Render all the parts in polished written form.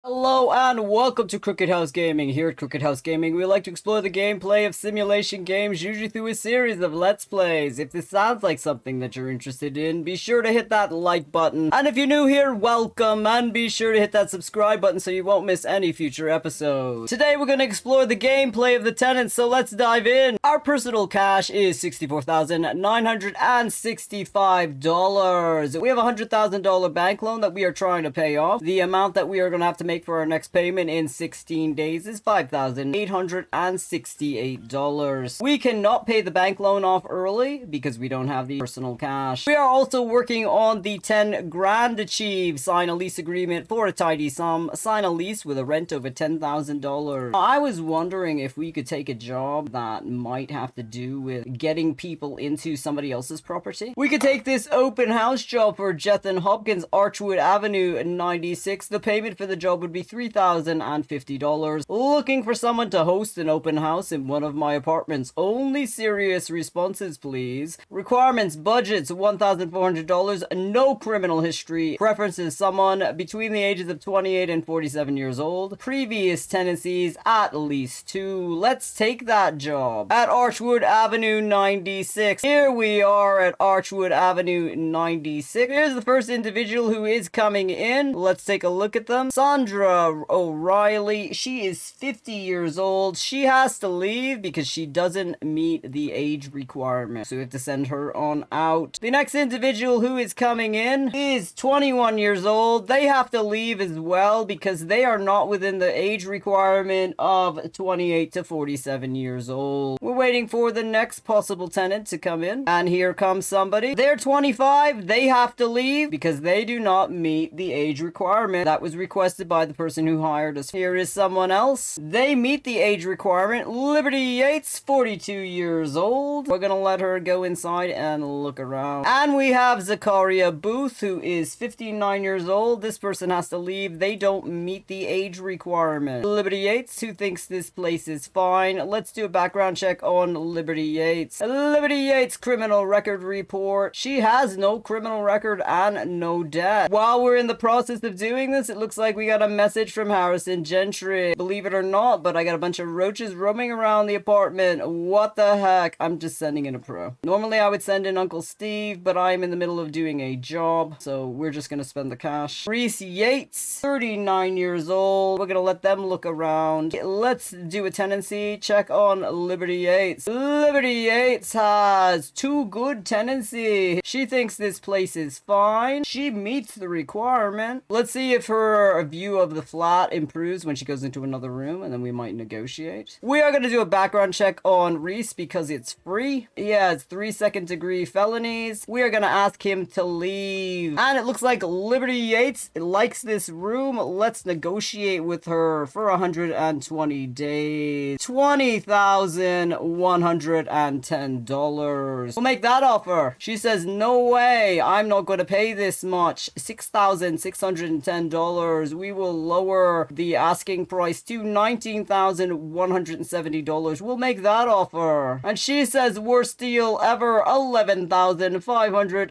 Hello and welcome to Crooked House Gaming. Here at Crooked House Gaming, we like to explore the gameplay of simulation games, usually through a series of Let's Plays. If this sounds like something that you're interested in, be sure to hit that like button. And if you're new here, welcome, and be sure to hit that subscribe button so you won't miss any future episodes. Today we're going to explore the gameplay of the Tenants, so let's dive in. Our personal cash is $64,965. We have a $100,000 bank loan that we are trying to pay off. The amount that we are going to have to make for our next payment in 16 days is $5,868. We cannot pay the bank loan off early because we don't have the personal cash. We are also working on the 10 grand achieve. Sign a lease agreement for a tidy sum. Sign a lease with a rent over $10,000. I was wondering if we could take a job that might have to do with getting people into somebody else's property. We could take this open house job for Jethan Hopkins, Archwood Avenue 96. The payment for the job would be $3,050. Looking for someone to host an open house in one of my apartments. Only serious responses, please. Requirements: budgets $1,400. No criminal history. Preferences: someone between the ages of 28 and 47 years old. Previous tenancies: at least 2. Let's take that job. At Archwood Avenue 96. Here we are at Archwood Avenue 96. Here's the first individual who is coming in. Let's take a look at them. Sandra O'Reilly. She is 50 years old. She has to leave because she doesn't meet the age requirement, so we have to send her on out. The next individual who is coming in is 21 years old. They have to leave as well because they are not within the age requirement of 28 to 47 years old. We're waiting for the next possible tenant to come in, and here comes somebody. They're 25. They have to leave because they do not meet the age requirement that was requested by the person who hired us. Here is someone else. They meet the age requirement. Liberty Yates, 42 years old. We're gonna let her go inside and look around. And we have Zakaria Booth, who is 59 years old. This person has to leave. They don't meet the age requirement. Liberty Yates, who thinks this place is fine. Let's do a background check on Liberty Yates. Liberty Yates criminal record report. She has no criminal record and no debt. While we're in the process of doing this, it looks like we got a message from Harrison Gentry. Believe it or not, but I got a bunch of roaches roaming around the apartment. What the heck? I'm just sending in a pro. Normally I would send in Uncle Steve, but I'm in the middle of doing a job, so we're just gonna spend the cash. Reese Yates, 39 years old. We're gonna let them look around. Let's do a tenancy check on Liberty Yates. Liberty Yates has 2 good tenancy. She thinks this place is fine. She meets the requirement. Let's see if her view of the flat improves when she goes into another room, and then we might negotiate. We are going to do a background check on Reese because it's free. Yeah, it's 3 second-degree felonies. We are going to ask him to leave. And it looks like Liberty Yates likes this room. Let's negotiate with her for 120 days. $20,110. We'll make that offer. She says, no way. I'm not going to pay this much. $6,610. We will lower the asking price to $19,170. We'll make that offer. And she says, worst deal ever, $11,580.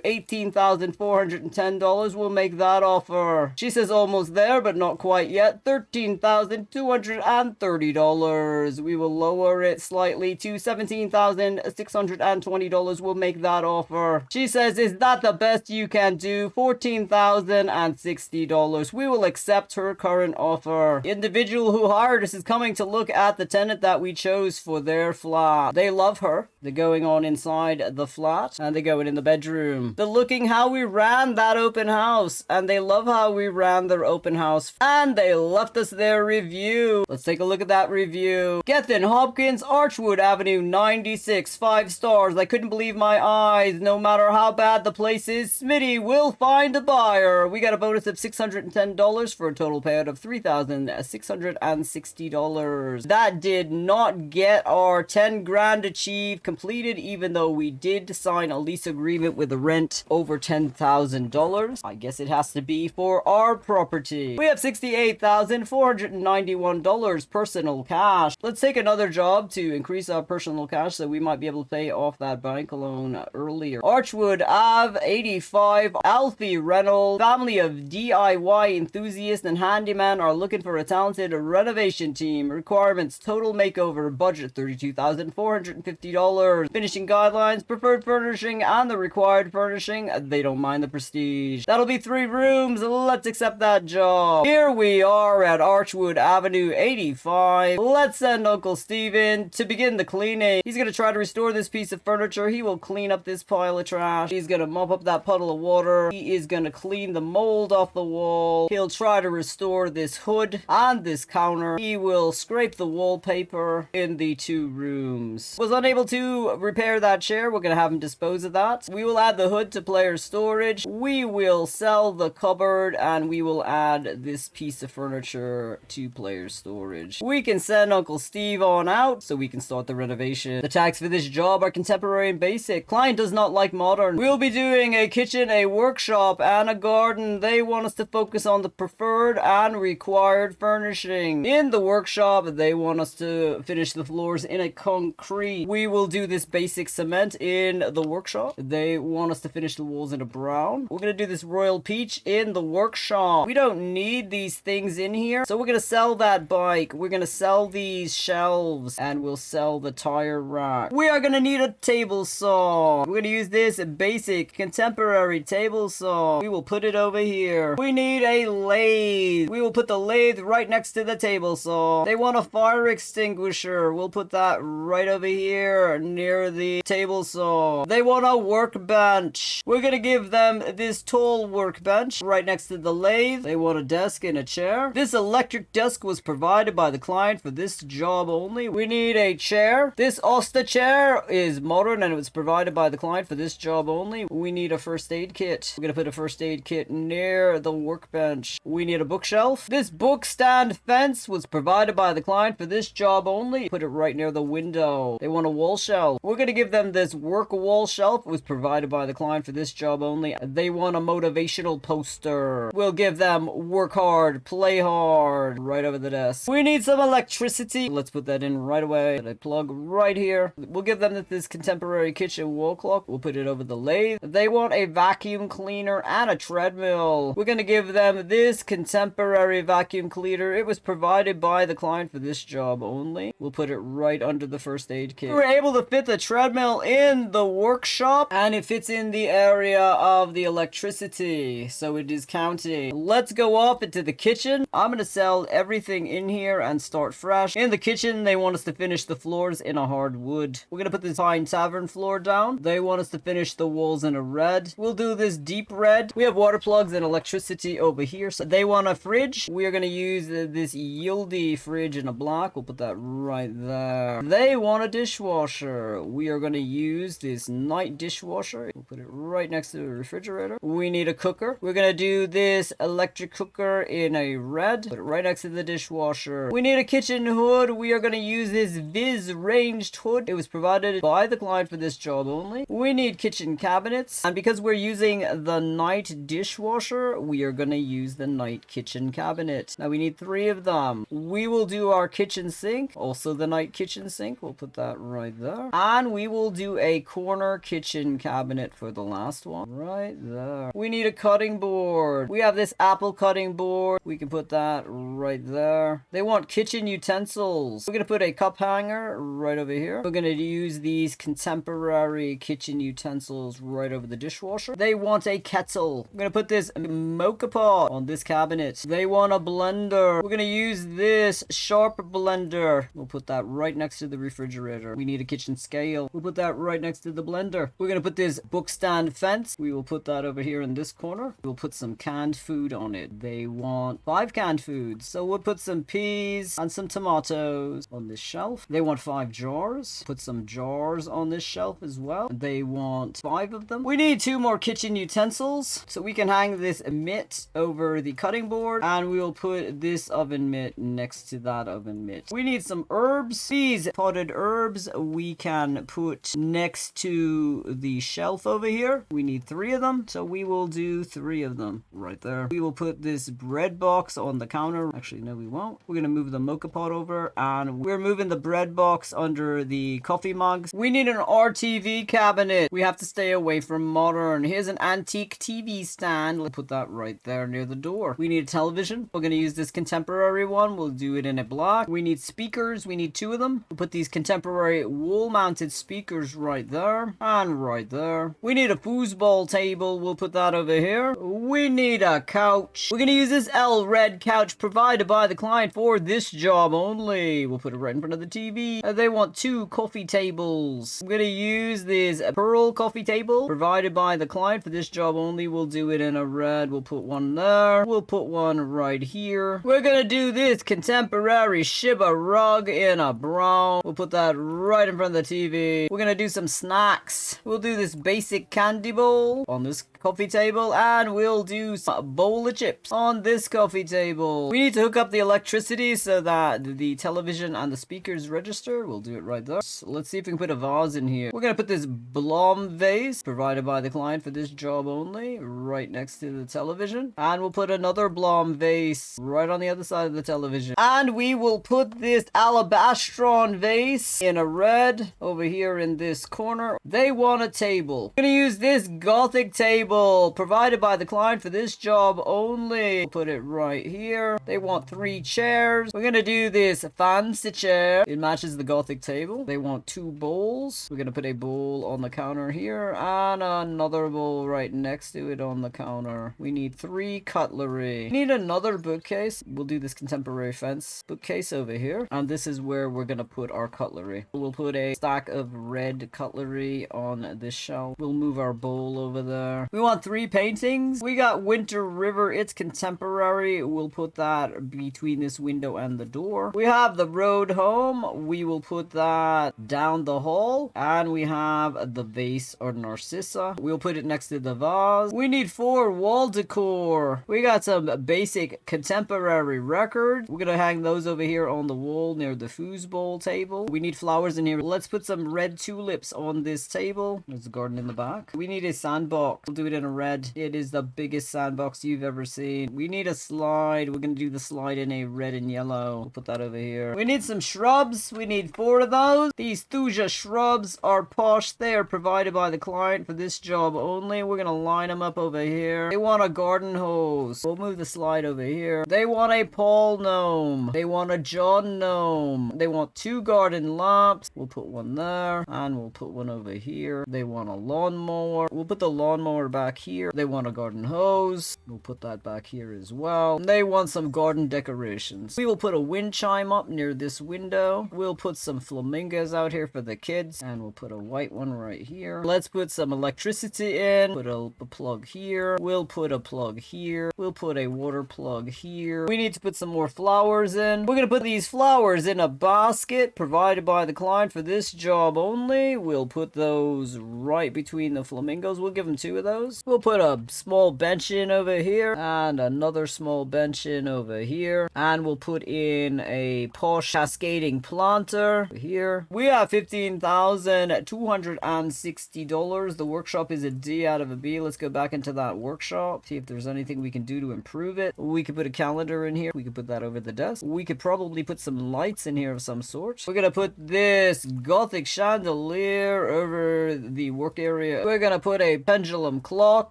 $18,410. We'll make that offer. She says, almost there, but not quite yet. $13,230. We will lower it slightly to $17,620. We'll make that offer. She says, is that the best you can do? $14,060. We will accept her current offer. The individual who hired us is coming to look at the tenant that we chose for their flat. They love her. They're going on inside the flat, and they're going in the bedroom. They're looking how we ran that open house, and they love how we ran their open house, and they left us their review. Let's take a look at that review. Jethan Hopkins, Archwood Avenue 96, 5 stars. I couldn't believe my eyes. No matter how bad the place is, Smitty will find a buyer. We got a bonus of $610 for a total payout of $3,660. That did not get our 10 grand achieved completed, even though we did sign a lease agreement with a rent over $10,000. I guess it has to be for our property. We have $68,491 personal cash. Let's take another job to increase our personal cash so we might be able to pay off that bank loan earlier. Archwood Ave 85, Alfie Reynolds, family of of DIY enthusiasts and handyman are looking for a talented renovation team. Requirements: total makeover, budget $32,450. Finishing guidelines: preferred furnishing and the required furnishing. They don't mind the prestige. That'll be 3 rooms. Let's accept that job. Here we are at Archwood Avenue 85. Let's send Uncle Steven to begin the cleaning. He's gonna try to restore this piece of furniture. He will clean up this pile of trash. He's gonna mop up that puddle of water. He is gonna clean the mold off the wall. He'll try to restore this hood and this counter. He will scrape the wallpaper in the 2 rooms. Was unable to repair that chair. We're gonna have him dispose of that. We will add the hood to player storage. We will sell the cupboard, and we will add this piece of furniture to player storage. We can send Uncle Steve on out so we can start the renovation. The tags for this job are contemporary and basic. Client does not like modern. We'll be doing a kitchen, a workshop, and a garden. They want us to focus on the preferred and required furnishing. In the workshop, they want us to finish the floors in a concrete. We will do this basic cement in the workshop. They want us to finish the walls in a brown. We're gonna do this royal peach in the workshop. We don't need these things in here, so we're gonna sell that bike. We're gonna sell these shelves, and we'll sell the tire rack. We are gonna need a table saw. We're gonna use this basic contemporary table saw. We will put it over here. We need a lathe. We will put the lathe right next to the table saw. They want a fire extinguisher. We'll put that right over here near the table saw. They want a workbench. We're gonna give them this tall workbench right next to the lathe. They want a desk and a chair. This electric desk was provided by the client for this job only. We need a chair. This Osta chair is modern and it was provided by the client for this job only. We need a first aid kit. We're gonna put a first aid kit near the workbench. We need a bookshelf. This book stand fence was provided by the client for this job only. Put it right near the window. They want a wall shelf. We're gonna give them this work wall shelf. It was provided by the client for this job only. They want a motivational poster. We'll give them work hard, play hard right over the desk. We need some electricity. Let's put that in right away. A plug right here. We'll give them this contemporary kitchen wall clock. We'll put it over the lathe. They want a vacuum cleaner and a treadmill. We're gonna give them this contemporary vacuum cleaner. It was provided by the client for this job only. We'll put it right under the first aid kit. We're able to fit the treadmill in the workshop, and it fits in the area of the electricity, so it is counting. Let's go off into the kitchen. I'm gonna sell everything in here and start fresh. In the kitchen, they want us to finish the floors in a hard wood. We're gonna put this Pine Tavern floor down. They want us to finish the walls in a red. We'll do this deep red. We have water plugs and electricity over here, so they want a fridge. We are gonna use this Yieldy fridge in a black. We'll put that right there. They want a dishwasher. We are gonna use this night dishwasher. We'll put it right next to the refrigerator. We need a cooker. We're gonna do this electric cooker in a red. Put it right next to the dishwasher. We need a kitchen hood. We are gonna use this Viz ranged hood. It was provided by the client for this job only. We need kitchen cabinets, and because we're using the night dishwasher, we are gonna use the night kitchen cabinet. Now we need 3 of them. We will do our kitchen sink, also the night kitchen sink. We'll put that right there, and we will do a corner kitchen cabinet for the last one right there. We need a cutting board. We have this apple cutting board. We can put that right there. They want kitchen utensils. We're gonna put a cup hanger right over here. We're gonna use these contemporary kitchen utensils right over the dishwasher. They want a kettle. I'm gonna put this mocha pot on this cabinet. They want a blender. We're gonna use this sharp blender. We'll put that right next to the refrigerator. We need a kitchen scale. We'll put that right next to the blender. We're gonna put this book stand fence. We will put that over here in this corner. We'll put some canned food on it. They want 5 canned foods, so we'll put some peas and some tomatoes on this shelf. They want 5 jars. Put some jars on this shelf as well. They want 5 of them. We need 2 more kitchen utensils, so we can hang this mitt over the cutting board, and we will put this oven mitt next to that oven mitt. We need some herbs. These potted herbs we can put next to the shelf over here. We need 3 of them, so we will do 3 of them right there. We will put this bread box on the counter. Actually, no, we won't. We're gonna move the mocha pot over, and we're moving the bread box under the coffee mugs. We need an RTV cabinet. We have to stay away from modern. Here's an antique TV stand. Let's put put that right there near the door. We need a television. We're going to use this contemporary one. We'll do it in a black. We need speakers. We need 2 of them. We'll put these contemporary wall-mounted speakers right there and right there. We need a foosball table. We'll put that over here. We need a couch. We're going to use this L-Red couch provided by the client for this job only. We'll put it right in front of the TV. They want 2 coffee tables. I'm going to use this pearl coffee table provided by the client for this job only. We'll do it in a red. We'll put one there. We'll put one right here. We're going to do this contemporary Shiba rug in a brown. We'll put that right in front of the TV. We're going to do some snacks. We'll do this basic candy bowl on this coffee table, and we'll do a bowl of chips on this coffee table. We need to hook up the electricity so that the television and the speakers register. We'll do it right there. So let's see if we can put a vase in here. We're gonna put this Blom vase provided by the client for this job only right next to the television, and we'll put another Blom vase right on the other side of the television, and we will put this alabastron vase in a red over here in this corner. They want a table. We're gonna use this Gothic table provided by the client for this job only. Put it right here. They want 3 chairs. We're gonna do this fancy chair. It matches the Gothic table. They want 2 bowls. We're gonna put a bowl on the counter here and another bowl right next to it on the counter. We need 3 cutlery. We need another bookcase. We'll do this contemporary fence bookcase over here, and this is where we're gonna put our cutlery. We'll put a stack of red cutlery on this shelf. We'll move our bowl over there. We want 3 paintings. We got Winter River. It's contemporary. We'll put that between this window and the door. We have the road home. We will put that down the hall. And we have the vase or Narcissa. We'll put it next to the vase. We need 4 wall decor. We got some basic contemporary records. We're gonna hang those over here on the wall near the foosball table. We need flowers in here. Let's put some red tulips on this table. There's a garden in the back. We need a sandbox. We'll do it in a red. It is the biggest sandbox you've ever seen. We need a slide. We're gonna do the slide in a red and yellow. We'll put that over here. We need some shrubs. We need 4 of those. These thuja shrubs are posh. They are provided by the client for this job only. We're gonna line them up over here. They want a garden hose. We'll move the slide over here. They want a Paul gnome. They want a John gnome. They want 2 garden lamps. We'll put one there, and we'll put one over here. They want a lawnmower. We'll put the lawnmower back here. They want a garden hose. We'll put that back here as well. They want some garden decorations. We will put a wind chime up near this window. We'll put some flamingos out here for the kids, and we'll put a white one right here. Let's put some electricity in. Put a plug here. We'll put a plug here. We'll put a water plug here. We need to put some more flowers in. We're gonna put these flowers in a basket provided by the client for this job only. We'll put those right between the flamingos. We'll give them 2 of those. We'll put a small bench in over here and another small bench in over here, and we'll put in a posh cascading planter here. We have $15,260. The workshop is a D out of a B. Let's go back into that workshop, see if there's anything we can do to improve it. We could put a calendar in here. We could put that over the desk. We could probably put some lights in here of some sort. We're gonna put this Gothic chandelier over the work area. We're gonna put a pendulum clock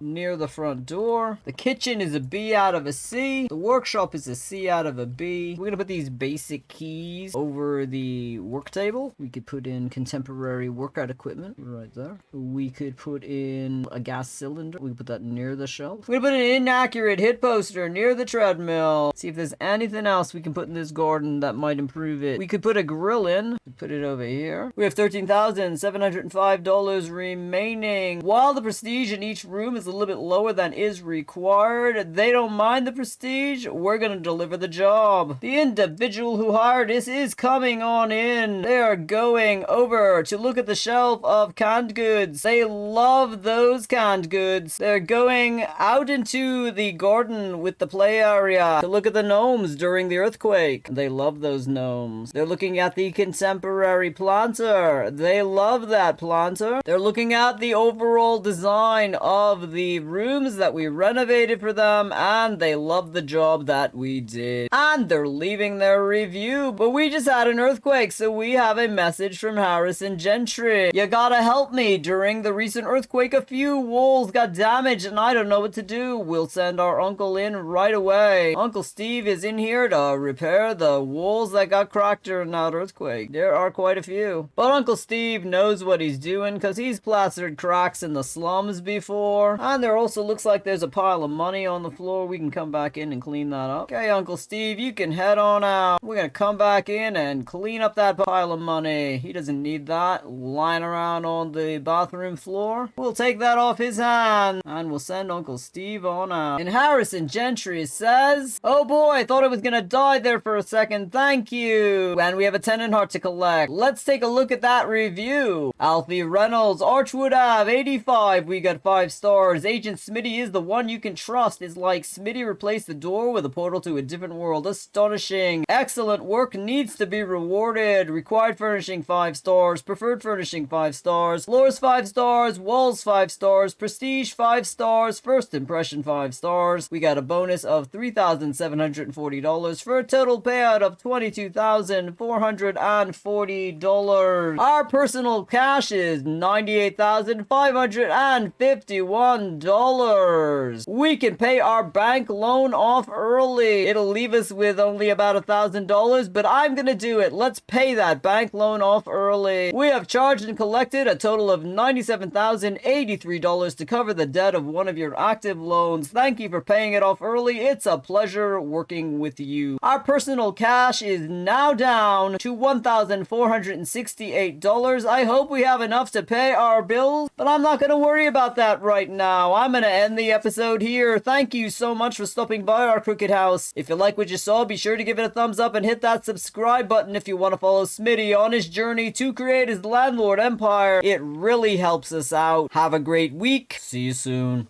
near the front door. The kitchen is a B out of a C. The workshop is a C out of a B. We're gonna put these basic keys over the work table. We could put in contemporary workout equipment right there. We could put in a gas cylinder. We could put that near the shelf. We're gonna put an inaccurate hit poster near the treadmill. See if there's anything else we can put in this garden that might improve it. We could put a grill in. Put it over here. We have $13,705 remaining. While the prestige in each room is a little bit lower than is required, they don't mind the prestige. We're gonna deliver the job. The individual who hired us is coming on in. They are going over to look at the shelf of canned goods. They love those canned goods. They're going out into the garden with the play area to look at the gnomes during the earthquake. They love those gnomes. They're looking at the contemporary planter. They love that planter. They're looking at the overall design of love the rooms that we renovated for them, and they love the job that we did. And they're leaving their review, but we just had an earthquake, so we have a message from Harrison Gentry. You gotta help me. During the recent earthquake, a few walls got damaged, and I don't know what to do. We'll send our uncle in right away. Uncle Steve is in here to repair the walls that got cracked during that earthquake. There are quite a few. But Uncle Steve knows what he's doing because he's plastered cracks in the slums before. And there also looks like there's a pile of money on the floor. We can come back in and clean that up. Okay, Uncle Steve, you can head on out. We're gonna come back in and clean up that pile of money. He doesn't need that lying around on the bathroom floor. We'll take that off his hand and we'll send Uncle Steve on out. And Harrison Gentry says, oh boy, I thought I was gonna die there for a second. Thank you. And we have a tenant heart to collect. Let's take a look at that review. Alfie Reynolds, Archwood Ave, 85. We got 5 stars. Agent Smitty is the one you can trust. It's like Smitty replaced the door with a portal to a different world. Astonishing. Excellent work needs to be rewarded. Required furnishing 5 stars. Preferred furnishing 5 stars. Floors 5 stars. Walls 5 stars. Prestige 5 stars. First impression 5 stars. We got a bonus of $3,740 for a total payout of $22,440. Our personal cash is $98,551. We can pay our bank loan off early. It'll leave us with only about $1,000, but I'm gonna do it. Let's pay that bank loan off early. We have charged and collected a total of $97,083 to cover the debt of one of your active loans. Thank you for paying it off early. It's a pleasure working with you. Our personal cash is now down to $1,468. I hope we have enough to pay our bills, but I'm not gonna worry about that right now. I'm gonna end the episode here. Thank you so much for stopping by our crooked house. If you like what you saw, be sure to give it a thumbs up and hit that subscribe button if you want to follow Smitty on his journey to create his landlord empire. It really helps us out. Have a great week. See you soon.